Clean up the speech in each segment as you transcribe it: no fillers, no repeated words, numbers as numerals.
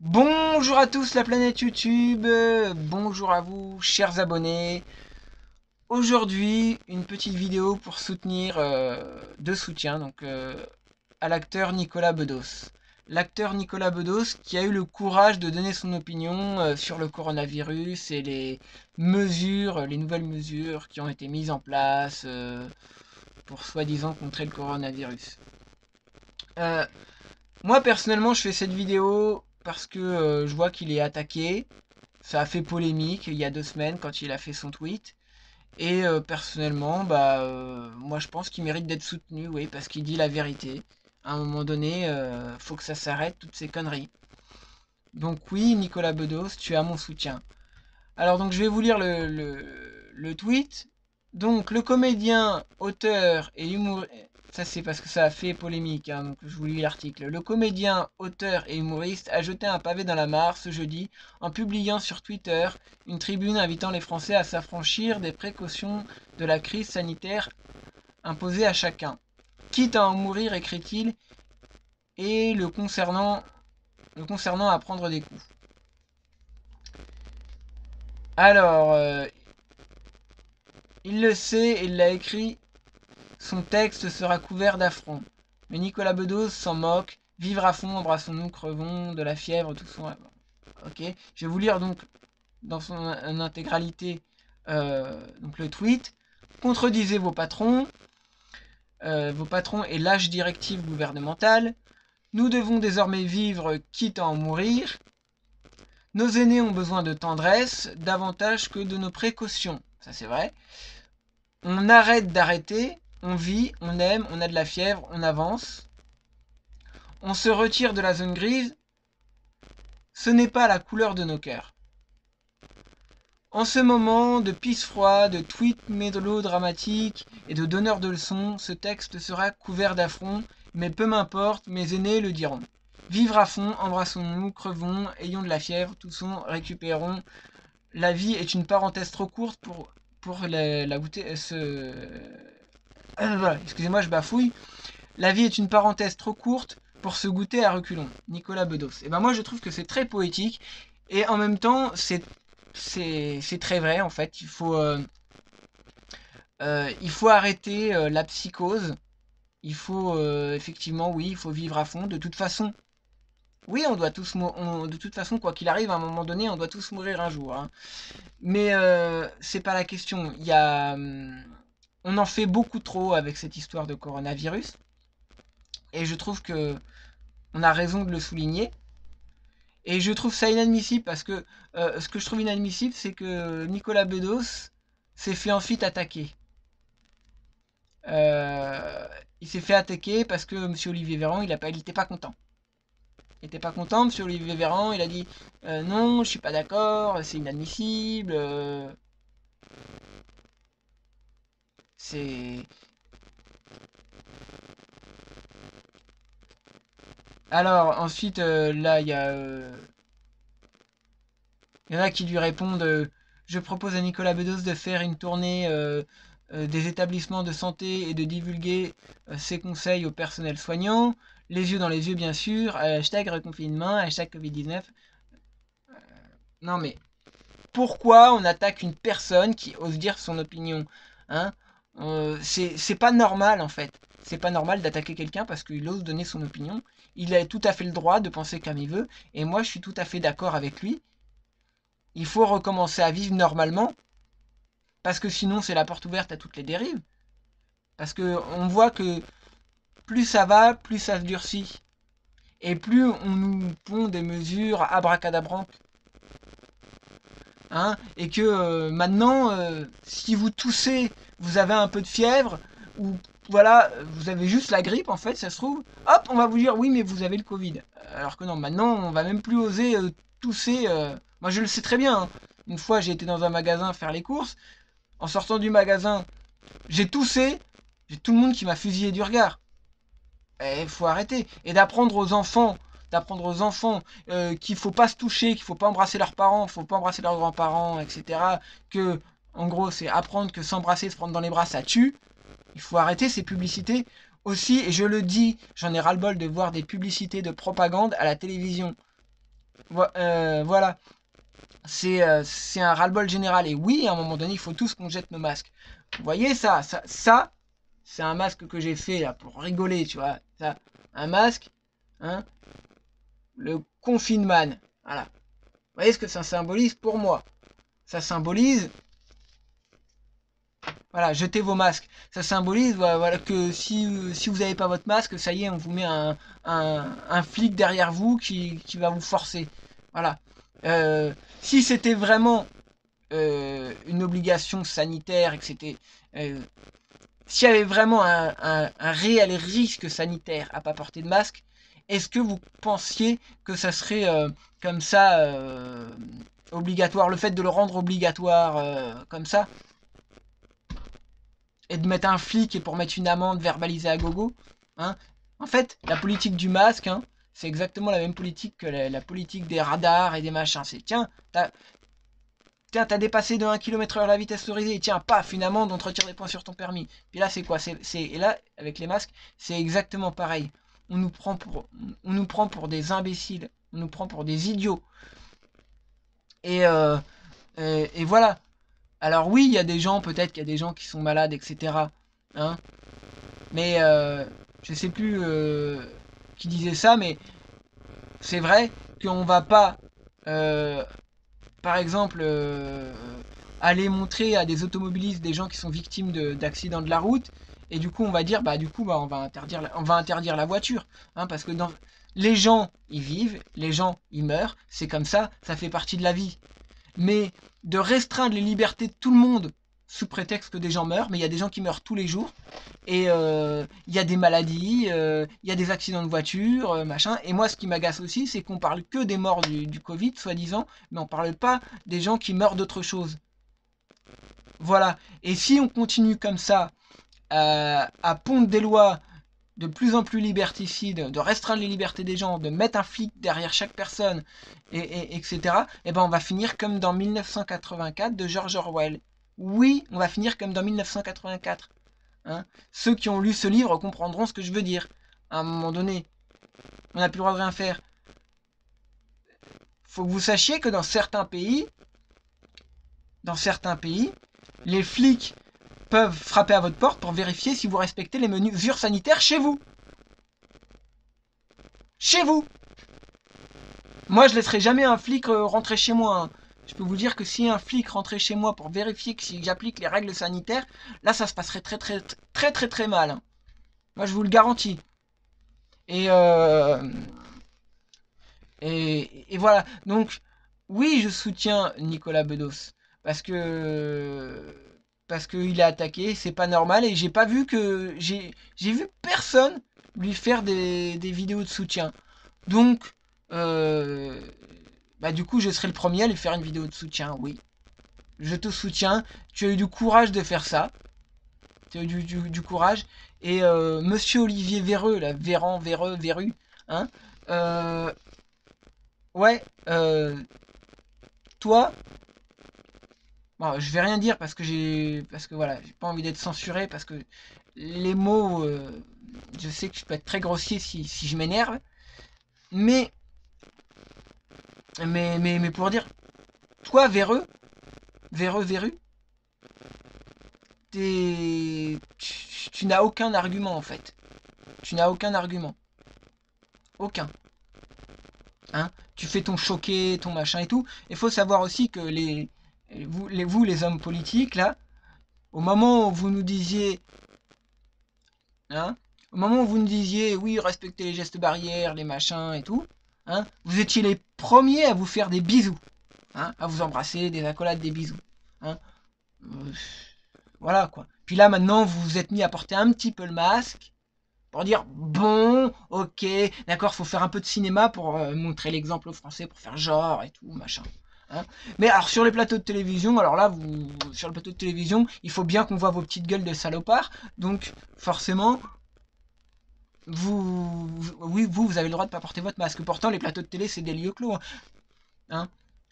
Bonjour à tous la planète YouTube, bonjour à vous chers abonnés. Aujourd'hui, une petite vidéo pour soutenir, de soutien à l'acteur Nicolas Bedos. L'acteur Nicolas Bedos qui a eu le courage de donner son opinion sur le coronavirus et les nouvelles mesures qui ont été mises en place pour soi-disant contrer le coronavirus. Euh, Moi personnellement, je fais cette vidéo parce que je vois qu'il est attaqué. Ça a fait polémique il y a 2 semaines quand il a fait son tweet. Et personnellement, moi je pense qu'il mérite d'être soutenu, oui, parce qu'il dit la vérité. À un moment donné, faut que ça s'arrête, toutes ces conneries. Donc oui, Nicolas Bedos, tu as mon soutien. Alors donc je vais vous lire le tweet. Donc le comédien, auteur et humoriste, ça c'est parce que ça a fait polémique, hein, donc je vous lis l'article. Le comédien, auteur et humoriste a jeté un pavé dans la mare ce jeudi en publiant sur Twitter une tribune invitant les Français à s'affranchir des précautions de la crise sanitaire imposées à chacun. Quitte à en mourir, écrit-il, et le concernant à prendre des coups. Alors, il le sait et il l'a écrit. Son texte sera couvert d'affronts. Mais Nicolas Bedos s'en moque. Vivre à fond, embrassons-nous, crevons de la fièvre, tout son. Ok. Je vais vous lire donc dans son intégralité donc le tweet. Contredisez vos patrons et lâches directives gouvernementales. Nous devons désormais vivre quitte à en mourir. Nos aînés ont besoin de tendresse davantage que de nos précautions. Ça c'est vrai. On arrête d'arrêter, on vit, on aime, on a de la fièvre, on avance. On se retire de la zone grise, ce n'est pas la couleur de nos cœurs. En ce moment de pisse froid, de tweets mélodramatiques et de donneurs de leçons, ce texte sera couvert d'affronts, mais peu m'importe, mes aînés le diront. Vivre à fond, embrassons-nous, crevons, ayons de la fièvre, toussons, récupérons. La vie est une parenthèse trop courte pour la goûter. Voilà, excusez-moi, je bafouille. La vie est une parenthèse trop courte pour se goûter à reculons. Nicolas Bedos. Et ben moi je trouve que c'est très poétique et en même temps c'est très vrai en fait. Il faut arrêter la psychose. Il faut effectivement oui il faut vivre à fond. De toute façon oui on doit tous de toute façon quoi qu'il arrive à un moment donné on doit tous mourir un jour. Hein. Mais c'est pas la question. On en fait beaucoup trop avec cette histoire de coronavirus. Et je trouve que on a raison de le souligner. Et je trouve ça inadmissible parce que ce que je trouve inadmissible, c'est que Nicolas Bedos s'est fait ensuite attaquer. Euh, il s'est fait attaquer parce que M. Olivier Véran, il était pas content. Il était pas content, M. Olivier Véran, il a dit non, je suis pas d'accord, c'est inadmissible. C'est. Alors ensuite, là, il y en a qui lui répondent je propose à Nicolas Bedos de faire une tournée des établissements de santé et de divulguer ses conseils au personnel soignant, les yeux dans les yeux bien sûr, hashtag reconfinement, hashtag Covid-19. Non mais pourquoi on attaque une personne qui ose dire son opinion, hein? C'est pas normal en fait. C'est pas normal d'attaquer quelqu'un parce qu'il ose donner son opinion. Il a tout à fait le droit de penser comme il veut. Et moi je suis tout à fait d'accord avec lui. Il faut recommencer à vivre normalement, parce que sinon c'est la porte ouverte à toutes les dérives. Parce que on voit que plus ça va, plus ça se durcit. Et plus on nous pond des mesures abracadabrantes. Hein, et que maintenant, si vous toussez, vous avez un peu de fièvre, ou voilà, vous avez juste la grippe en fait, ça se trouve, hop, on va vous dire oui, mais vous avez le Covid. Alors que non, maintenant, on va même plus oser tousser. Moi, je le sais très bien. Hein. Une fois, j'ai été dans un magasin faire les courses. En sortant du magasin, j'ai toussé. J'ai tout le monde qui m'a fusillé du regard. Il faut arrêter. Et d'apprendre aux enfants qu'il faut pas se toucher, qu'il faut pas embrasser leurs parents, qu'il faut pas embrasser leurs grands-parents, etc. Que, en gros, c'est apprendre que s'embrasser, se prendre dans les bras, ça tue. Il faut arrêter ces publicités aussi. Et je le dis, j'en ai ras-le-bol de voir des publicités de propagande à la télévision. Voilà. C'est un ras-le-bol général. Et oui, à un moment donné, il faut tous qu'on jette nos masques. Vous voyez ça c'est un masque que j'ai fait là pour rigoler, tu vois. Ça, un masque, hein, le confinement. Voilà. Vous voyez ce que ça symbolise pour moi? Ça symbolise, voilà, jetez vos masques. Ça symbolise, voilà, que si vous n'avez pas votre masque, ça y est, on vous met un flic derrière vous qui va vous forcer. Voilà. Si c'était vraiment une obligation sanitaire et que c'était euh, s'il y avait vraiment un réel risque sanitaire à pas porter de masque, est-ce que vous pensiez que ça serait comme ça obligatoire, le fait de le rendre obligatoire comme ça, et de mettre un flic et pour mettre une amende verbalisée à gogo, hein? En fait, la politique du masque, hein, c'est exactement la même politique que la politique des radars et des machins. C'est t'as dépassé de 1 km/h la vitesse autorisée, et tiens, paf, une amende, on te retire des points sur ton permis. Puis là, c'est quoi? Et là, avec les masques, c'est exactement pareil. On nous prend pour des imbéciles, on nous prend pour des idiots. Et, et voilà. Alors oui, il y a des gens, peut-être qu'il y a des gens qui sont malades, etc. Hein, mais je sais plus qui disait ça, mais c'est vrai qu'on va pas euh, par exemple, aller montrer à des automobilistes des gens qui sont victimes d'accidents de la route, et du coup, on va dire, bah, du coup, bah, on va interdire la voiture, hein, parce que les gens, ils vivent, les gens, ils meurent, c'est comme ça fait partie de la vie. Mais de restreindre les libertés de tout le monde sous prétexte que des gens meurent, mais il y a des gens qui meurent tous les jours, et il y a des maladies, il y a des accidents de voiture, machin. Et moi, ce qui m'agace aussi, c'est qu'on parle que des morts du Covid, soi-disant, mais on parle pas des gens qui meurent d'autre chose. Voilà. Et si on continue comme ça à pondre des lois de plus en plus liberticides, de restreindre les libertés des gens, de mettre un flic derrière chaque personne, etc., et ben on va finir comme dans 1984 de George Orwell. Oui, on va finir comme dans 1984. Hein. Ceux qui ont lu ce livre comprendront ce que je veux dire. À un moment donné, on n'a plus le droit de rien faire. Faut que vous sachiez que dans certains pays, les flics peuvent frapper à votre porte pour vérifier si vous respectez les mesures sanitaires chez vous. Chez vous. Moi, je laisserai jamais un flic rentrer chez moi. Hein. Je peux vous dire que si un flic rentrait chez moi pour vérifier que si j'applique les règles sanitaires, là, ça se passerait très mal. Hein. Moi, je vous le garantis. Et, et voilà. Donc, oui, je soutiens Nicolas Bedos parce que il est attaqué, c'est pas normal et j'ai pas vu que j'ai vu personne lui faire des vidéos de soutien. Donc, euh, bah du coup, je serai le premier à lui faire une vidéo de soutien. Oui, je te soutiens. Tu as eu du courage de faire ça. Tu as eu du courage. Et Monsieur Olivier Véreux, là, Véran, Véreux, Véru, hein. euh, Ouais, toi, bon, je vais rien dire parce que voilà, j'ai pas envie d'être censuré parce que les mots, je sais que je peux être très grossier si je m'énerve, mais, mais pour dire, toi, véreux, Véru, tu n'as aucun argument en fait. Tu n'as aucun argument, aucun. Hein, tu fais ton choqué, ton machin et tout. Il faut savoir aussi que vous, les hommes politiques là, au moment où vous nous disiez, hein, au moment où vous nous disiez, oui, respectez les gestes barrières, les machins et tout, hein, vous étiez les premiers à vous faire des bisous, hein, à vous embrasser, des accolades, des bisous. Hein. Euh, voilà quoi. Puis là maintenant, vous vous êtes mis à porter un petit peu le masque pour dire bon, ok, d'accord, faut faire un peu de cinéma pour montrer l'exemple aux Français, pour faire genre et tout, machin. Hein. Mais alors sur les plateaux de télévision, alors là, sur le plateau de télévision, il faut bien qu'on voit vos petites gueules de salopards, donc forcément, oui, vous avez le droit de pas porter votre masque. Pourtant, les plateaux de télé, c'est des lieux clos. Hein.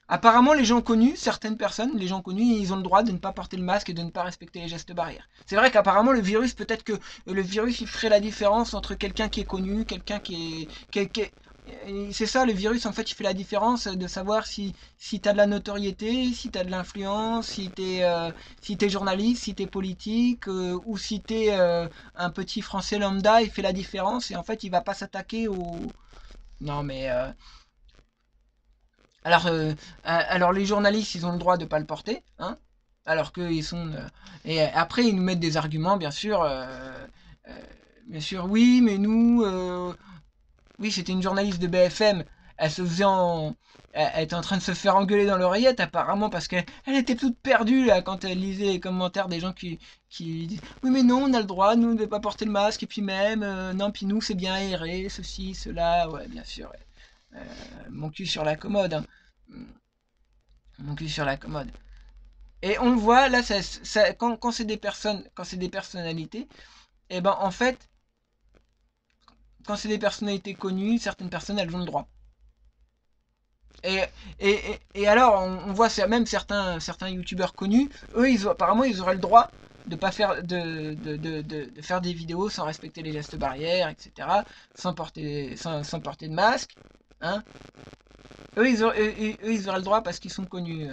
Apparemment, les gens connus, certaines personnes, les gens connus, ils ont le droit de ne pas porter le masque et de ne pas respecter les gestes barrières. C'est vrai qu'apparemment, le virus, peut-être que le virus, il ferait la différence entre quelqu'un qui est connu, quelqu'un qui est c'est ça, le virus, en fait, il fait la différence de savoir si tu as de la notoriété, si tu as de l'influence, si t'es journaliste, si tu es politique, ou si tu es un petit Français lambda, il fait la différence, et en fait, il va pas s'attaquer au... Non, mais... alors, les journalistes, ils ont le droit de pas le porter, hein, alors qu'ils sont... et après, ils nous mettent des arguments, euh, bien sûr, oui, mais nous... oui, c'était une journaliste de BFM. Elle se faisait en... Elle était en train de se faire engueuler dans l'oreillette, apparemment, parce qu'elle était toute perdue, là, quand elle lisait les commentaires des gens qui disent oui, mais non, on a le droit, nous, de pas porter le masque, et puis même, non, puis nous, c'est bien aéré, ceci, cela, ouais, bien sûr. Ouais. Mon cul sur la commode, hein. Mon cul sur la commode. Et on le voit, là, quand c'est des personnes, quand c'est des personnalités, et ben, en fait, quand c'est des personnalités connues, certaines personnes, elles ont le droit. Et, et alors, on voit même certains youtubeurs connus, eux, apparemment, ils auraient le droit de pas faire de faire des vidéos sans respecter les gestes barrières, etc., sans porter de masque. Hein. Eux, ils auraient le droit parce qu'ils sont connus.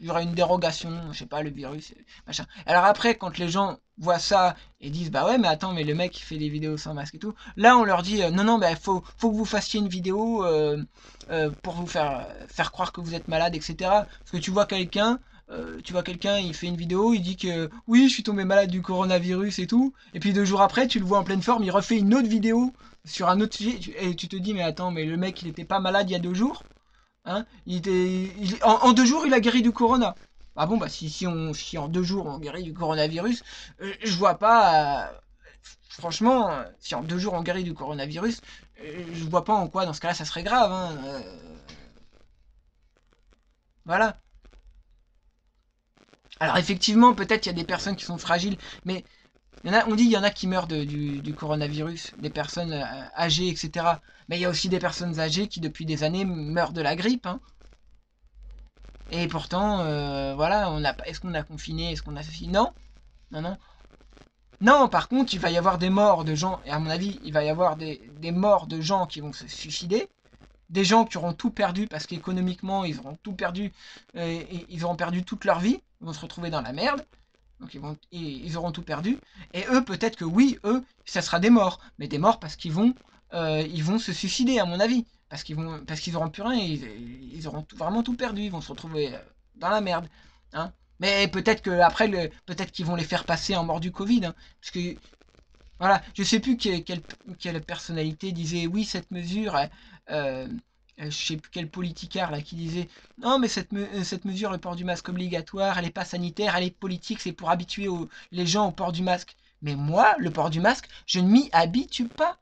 Il y aurait une dérogation, je sais pas, le virus, machin. Alors après, quand les gens voient ça et disent bah ouais, mais attends, mais le mec il fait des vidéos sans masque et tout, là on leur dit non, non, bah faut que vous fassiez une vidéo pour vous faire croire que vous êtes malade, etc. Parce que tu vois quelqu'un, il fait une vidéo, il dit que oui, je suis tombé malade du coronavirus et tout, et puis 2 jours après, tu le vois en pleine forme, il refait une autre vidéo sur un autre sujet, et tu te dis mais attends, mais le mec il était pas malade il y a 2 jours. Hein, en 2 jours, il a guéri du corona. Ah bon, bah si en 2 jours on guérit du coronavirus, je vois pas. Franchement, si en 2 jours on guérit du coronavirus, je vois pas en quoi dans ce cas-là ça serait grave. Hein, voilà. Alors effectivement, peut-être il y a des personnes qui sont fragiles, mais on dit il y en a qui meurent du coronavirus, des personnes âgées, etc. Mais il y a aussi des personnes âgées qui depuis des années meurent de la grippe. Hein. Et pourtant, voilà, est-ce qu'on a confiné, est-ce qu'on a ceci? Non, non, non. Non, par contre, il va y avoir des morts de gens, et à mon avis, il va y avoir des morts de gens qui vont se suicider, des gens qui auront tout perdu parce qu'économiquement, ils auront tout perdu, et ils auront perdu toute leur vie, ils vont se retrouver dans la merde, donc ils auront tout perdu, et eux, peut-être que oui, eux, ça sera des morts, mais des morts parce ils vont se suicider, à mon avis, parce qu'ils auront plus rien, ils auront vraiment tout perdu, ils vont se retrouver dans la merde, hein. Mais peut-être que après, peut-être qu'ils vont les faire passer en mort du Covid, hein, parce que voilà, je sais plus quelle personnalité disait oui cette mesure. Euh, je sais plus quel politicard là qui disait non mais cette mesure, le port du masque obligatoire, elle est pas sanitaire, elle est politique, c'est pour habituer les gens au port du masque. Mais moi, le port du masque, je ne m'y habitue pas.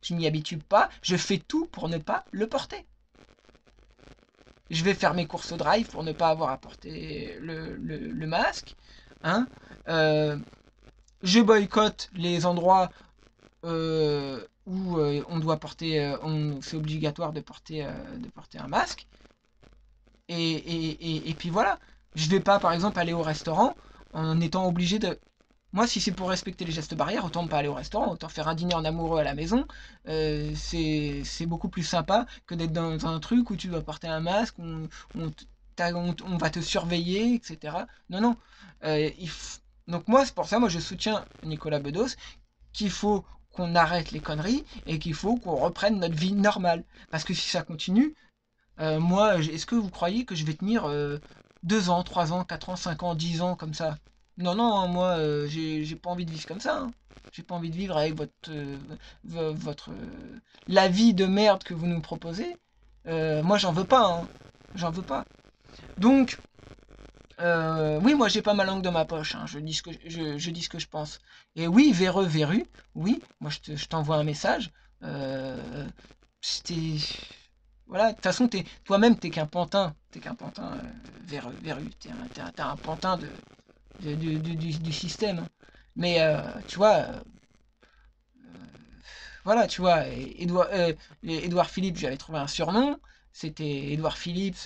Je m'y habitue pas, je fais tout pour ne pas le porter. Je vais faire mes courses au drive pour ne pas avoir à porter le masque. Hein. Je boycotte les endroits où on doit porter, c'est obligatoire de porter un masque. Et puis voilà. Je vais pas, par exemple, aller au restaurant en étant obligé de. Moi, si c'est pour respecter les gestes barrières, autant ne pas aller au restaurant, autant faire un dîner en amoureux à la maison. C'est beaucoup plus sympa que d'être dans un truc où tu dois porter un masque, on va te surveiller, etc. Non, non. Donc moi, c'est pour ça, moi je soutiens Nicolas Bedos, qu'il faut qu'on arrête les conneries et qu'il faut qu'on reprenne notre vie normale. Parce que si ça continue, moi, est-ce que vous croyez que je vais tenir 2 ans, 3 ans, 4 ans, 5 ans, 10 ans comme ça? Non, non, hein, moi, j'ai pas envie de vivre comme ça. Hein. J'ai pas envie de vivre avec la vie de merde que vous nous proposez. Moi, j'en veux pas. Hein. J'en veux pas. Donc, oui, moi j'ai pas ma langue dans ma poche, hein. Je dis ce que je pense. Et oui, véreux, verru, oui, moi je t'envoie un message. Euh, c'était. Voilà, de toute façon, toi-même, t'es qu'un pantin. T'es qu'un pantin véreux, verru. T'es un pantin du système. Hein. Mais, tu vois, voilà, tu vois, Édouard Philippe, j'avais trouvé un surnom. C'était Édouard Philippe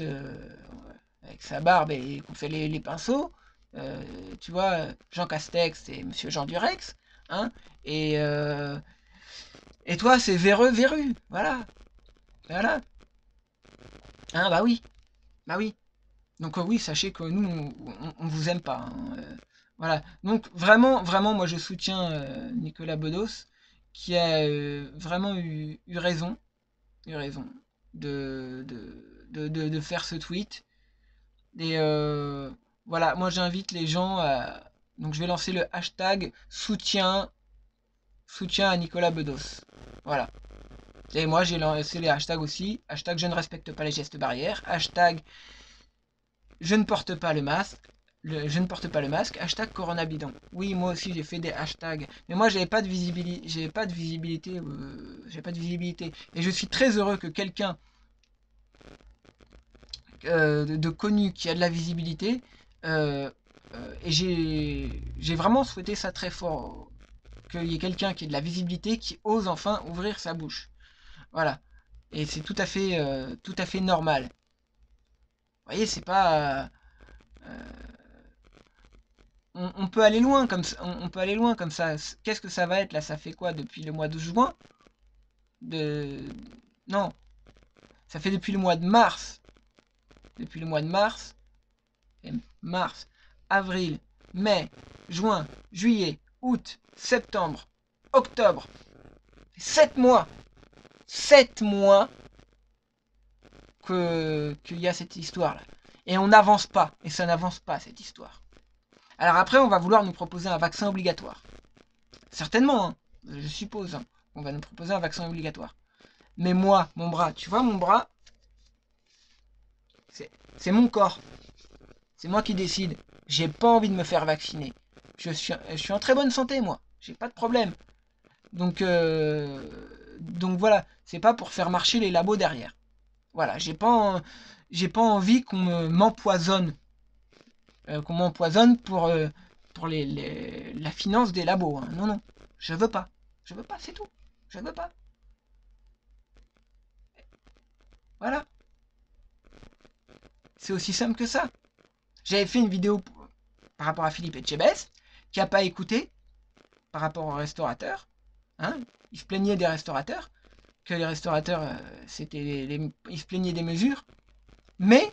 avec sa barbe et qu'on fait les pinceaux. Tu vois, Jean Castex, c'est Monsieur Jean Durex. Hein, et toi, c'est véreux, verru. Voilà. Voilà. Hein, bah oui. Bah oui. Donc oui, sachez que nous, on vous aime pas, hein, voilà. Donc vraiment, vraiment, moi je soutiens Nicolas Bedos, qui a vraiment eu raison, de faire ce tweet. Et voilà, moi j'invite les gens à... Donc je vais lancer le hashtag soutien à Nicolas Bedos. Voilà. Et moi j'ai lancé les hashtags aussi. Hashtag je ne respecte pas les gestes barrières. Hashtag je ne porte pas le masque. Je ne porte pas le masque. Hashtag Corona bidon. Oui, moi aussi j'ai fait des hashtags. Mais moi j'avais pas de visibilité. J'ai pas de visibilité. J'ai pas de visibilité. Et je suis très heureux que quelqu'un de connu qui a de la visibilité. Et j'ai vraiment souhaité ça très fort. Qu'il y ait quelqu'un qui ait de la visibilité qui ose enfin ouvrir sa bouche. Voilà. Et c'est tout à fait normal. Vous voyez, c'est pas. On peut aller loin comme ça. On peut aller loin comme ça. Qu'est-ce que ça va être là? Ça fait quoi depuis le mois de juin? De. Non. Ça fait depuis le mois de mars. Depuis le mois de mars. Mars, avril, mai, juin, juillet, août, septembre, octobre. 7 mois. 7 mois qu'il y a cette histoire-là. Et on n'avance pas. Et ça n'avance pas, cette histoire. Alors après, on va vouloir nous proposer un vaccin obligatoire. Certainement, hein, je suppose. Hein, on va nous proposer un vaccin obligatoire. Mais moi, mon bras, tu vois, mon bras, c'est mon corps. C'est moi qui décide. J'ai pas envie de me faire vacciner. Je suis en très bonne santé, moi. J'ai pas de problème. Donc voilà, c'est pas pour faire marcher les labos derrière. Voilà, j'ai pas envie m'empoisonne, pour la finance des labos. Hein. Non, non, je veux pas. Je veux pas, c'est tout. Je veux pas. Voilà, c'est aussi simple que ça. J'avais fait une vidéo par rapport à Philippe Etchebest, qui a pas écouté par rapport aux restaurateurs. Hein. Il se plaignait des restaurateurs, que les restaurateurs, ils se plaignaient des mesures. Mais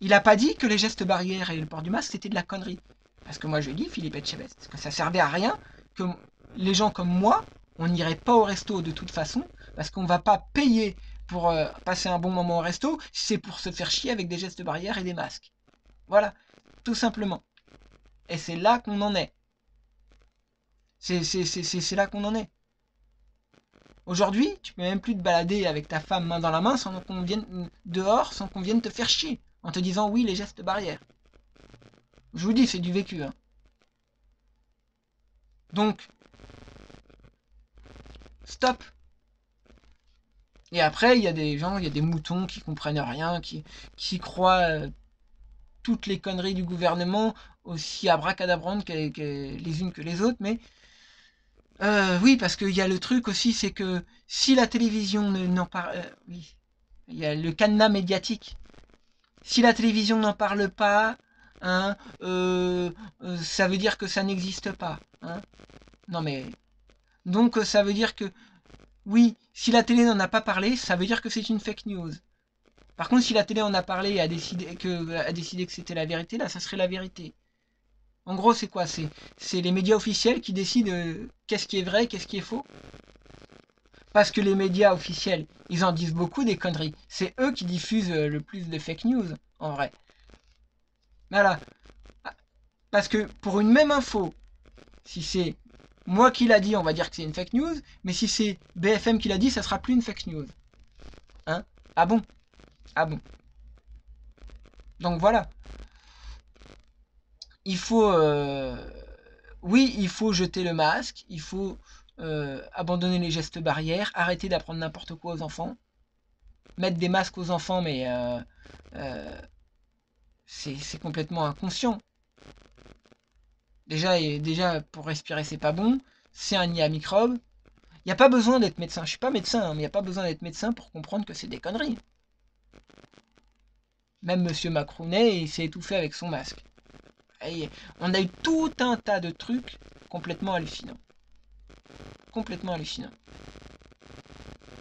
il n'a pas dit que les gestes barrières et le port du masque, c'était de la connerie. Parce que moi, je dis, Philippe Etchebest, que ça servait à rien, que les gens comme moi, on n'irait pas au resto de toute façon, parce qu'on ne va pas payer pour passer un bon moment au resto, si c'est pour se faire chier avec des gestes barrières et des masques. Voilà, tout simplement. Et c'est là qu'on en est. C'est là qu'on en est. Aujourd'hui, tu peux même plus te balader avec ta femme main dans la main sans qu'on vienne dehors, sans qu'on vienne te faire chier, en te disant oui les gestes barrières. Je vous dis, c'est du vécu. Hein. Donc, stop. Et après, il y a des gens, il y a des moutons qui comprennent rien, qui croient toutes les conneries du gouvernement, aussi abracadabrantes les unes que les autres, mais oui, parce qu'il y a le truc aussi, c'est que si la télévision n'en parle... oui, il y a le cadenas médiatique. Si la télévision n'en parle pas, hein, ça veut dire que ça n'existe pas. Hein. Non mais... Donc ça veut dire que... Oui, si la télé n'en a pas parlé, ça veut dire que c'est une fake news. Par contre, si la télé en a parlé et a décidé que c'était la vérité, là, ça serait la vérité. En gros, c'est quoi? C'est les médias officiels qui décident qu'est-ce qui est vrai, qu'est-ce qui est faux. Parce que les médias officiels, ils en disent beaucoup des conneries. C'est eux qui diffusent le plus de fake news, en vrai. Voilà. Parce que pour une même info, si c'est moi qui l'a dit, on va dire que c'est une fake news. Mais si c'est BFM qui l'a dit, ça sera plus une fake news. Hein? Ah bon? Ah bon? Donc voilà. Il faut... oui, il faut jeter le masque. Il faut abandonner les gestes barrières. Arrêter d'apprendre n'importe quoi aux enfants. Mettre des masques aux enfants, mais c'est complètement inconscient. Déjà, pour respirer, c'est pas bon. C'est un nid à microbes. Il n'y a pas besoin d'être médecin. Je suis pas médecin, hein, mais il n'y a pas besoin d'être médecin pour comprendre que c'est des conneries. Même Monsieur Macronet, il s'est étouffé avec son masque. Et on a eu tout un tas de trucs complètement hallucinants. Complètement hallucinants.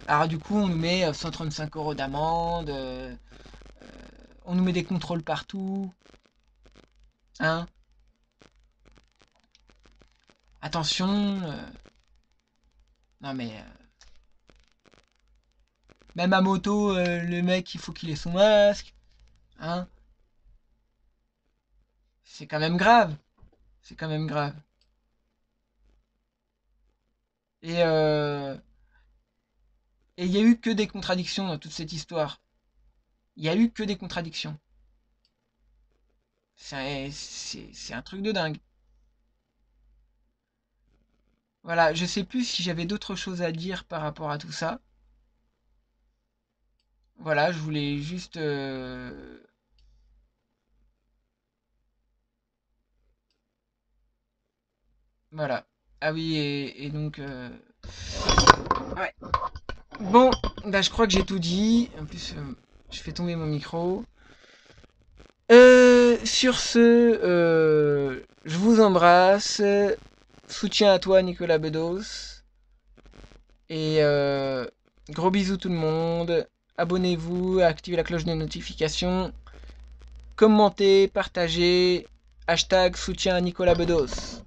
Alors du coup, on nous met 135 € d'amende, on nous met des contrôles partout, hein. Attention, non mais même à moto, le mec il faut qu'il ait son masque, hein. C'est quand même grave, c'est quand même grave. Et il y a eu que des contradictions dans toute cette histoire. Il y a eu que des contradictions. C'est un truc de dingue. Voilà, je sais plus si j'avais d'autres choses à dire par rapport à tout ça. Voilà, je voulais juste... Voilà. Ah oui, et donc... Ouais. Bon, bah, je crois que j'ai tout dit. En plus, je fais tomber mon micro. Sur ce, je vous embrasse. Soutien à toi, Nicolas Bedos. Et gros bisous tout le monde. Abonnez-vous, activez la cloche de notification. Commentez, partagez. Hashtag soutien à Nicolas Bedos.